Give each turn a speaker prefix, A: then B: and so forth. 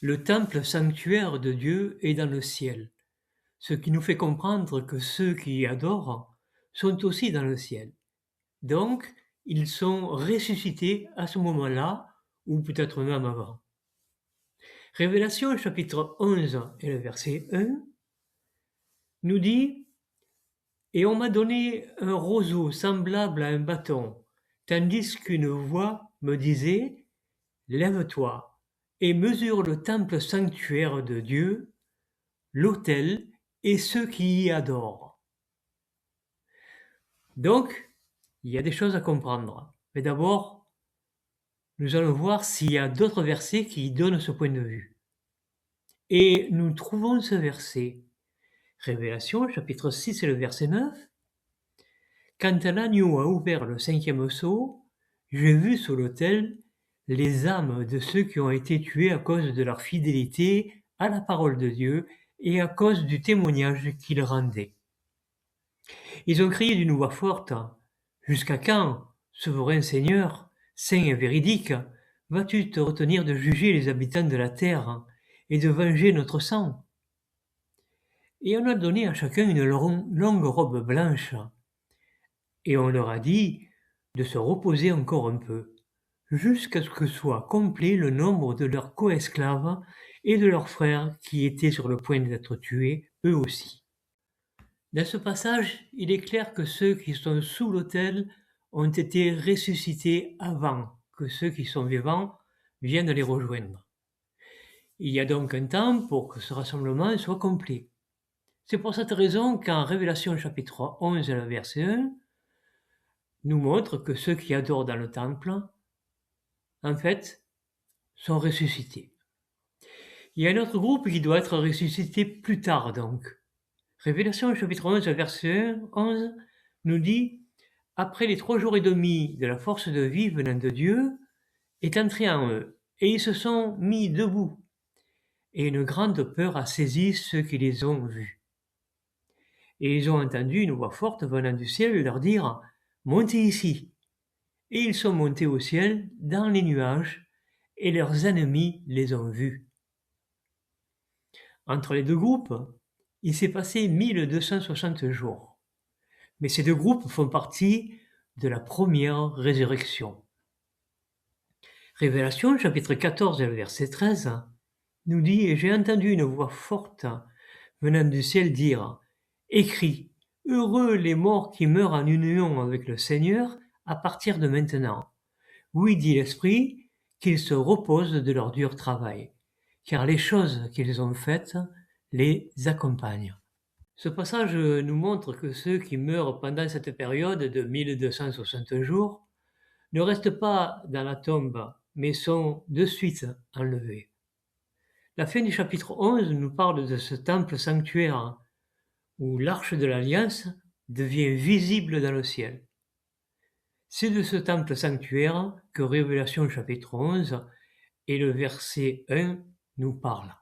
A: Le temple sanctuaire de Dieu est dans le ciel, ce qui nous fait comprendre que ceux qui y adorent sont aussi dans le ciel. Donc, ils sont ressuscités à ce moment-là, ou peut-être même avant. Révélation chapitre 11 et le verset 1 nous dit « Et on m'a donné un roseau semblable à un bâton, tandis qu'une voix me disait « Lève-toi et mesure le temple sanctuaire de Dieu, l'autel et ceux qui y adorent. » Donc, il y a des choses à comprendre. Mais d'abord, nous allons voir s'il y a d'autres versets qui donnent ce point de vue. Et nous trouvons ce verset, Révélation, chapitre 6 et le verset 9. Quand l'agneau a ouvert le 5e sceau, j'ai vu sous l'autel les âmes de ceux qui ont été tués à cause de leur fidélité à la parole de Dieu et à cause du témoignage qu'ils rendaient. Ils ont crié d'une voix forte, « Jusqu'à quand, souverain Seigneur, saint et véridique, vas-tu te retenir de juger les habitants de la terre et de venger notre sang ?» Et on a donné à chacun une longue robe blanche, et on leur a dit de se reposer encore un peu, jusqu'à ce que soit complet le nombre de leurs co-esclaves et de leurs frères qui étaient sur le point d'être tués, eux aussi. Dans ce passage, il est clair que ceux qui sont sous l'autel ont été ressuscités avant que ceux qui sont vivants viennent les rejoindre. Il y a donc un temps pour que ce rassemblement soit complet. C'est pour cette raison qu'en Révélation chapitre 11, verset 1, nous montre que ceux qui adorent dans le temple, en fait, sont ressuscités. Il y a un autre groupe qui doit être ressuscité plus tard donc. Révélation chapitre 11, verset 11 nous dit « Après les 3 jours et demi de la force de vie venant de Dieu est entrée en eux, et ils se sont mis debout, et une grande peur a saisi ceux qui les ont vus. Et ils ont entendu une voix forte venant du ciel leur dire « Montez ici !» Et ils sont montés au ciel dans les nuages, et leurs ennemis les ont vus. Entre les deux groupes, il s'est passé 1260 jours. Mais ces deux groupes font partie de la première résurrection. Révélation, chapitre 14, verset 13, nous dit « Et j'ai entendu une voix forte venant du ciel dire « Écris, heureux les morts qui meurent en union avec le Seigneur à partir de maintenant. Oui, dit l'Esprit, qu'ils se reposent de leur dur travail, car les choses qu'ils ont faites les accompagnent. » Ce passage nous montre que ceux qui meurent pendant cette période de 1260 jours ne restent pas dans la tombe, mais sont de suite enlevés. La fin du chapitre 11 nous parle de ce temple sanctuaire où l'arche de l'Alliance devient visible dans le ciel. C'est de ce temple sanctuaire que Révélation chapitre 11 et le verset 1 nous parlent.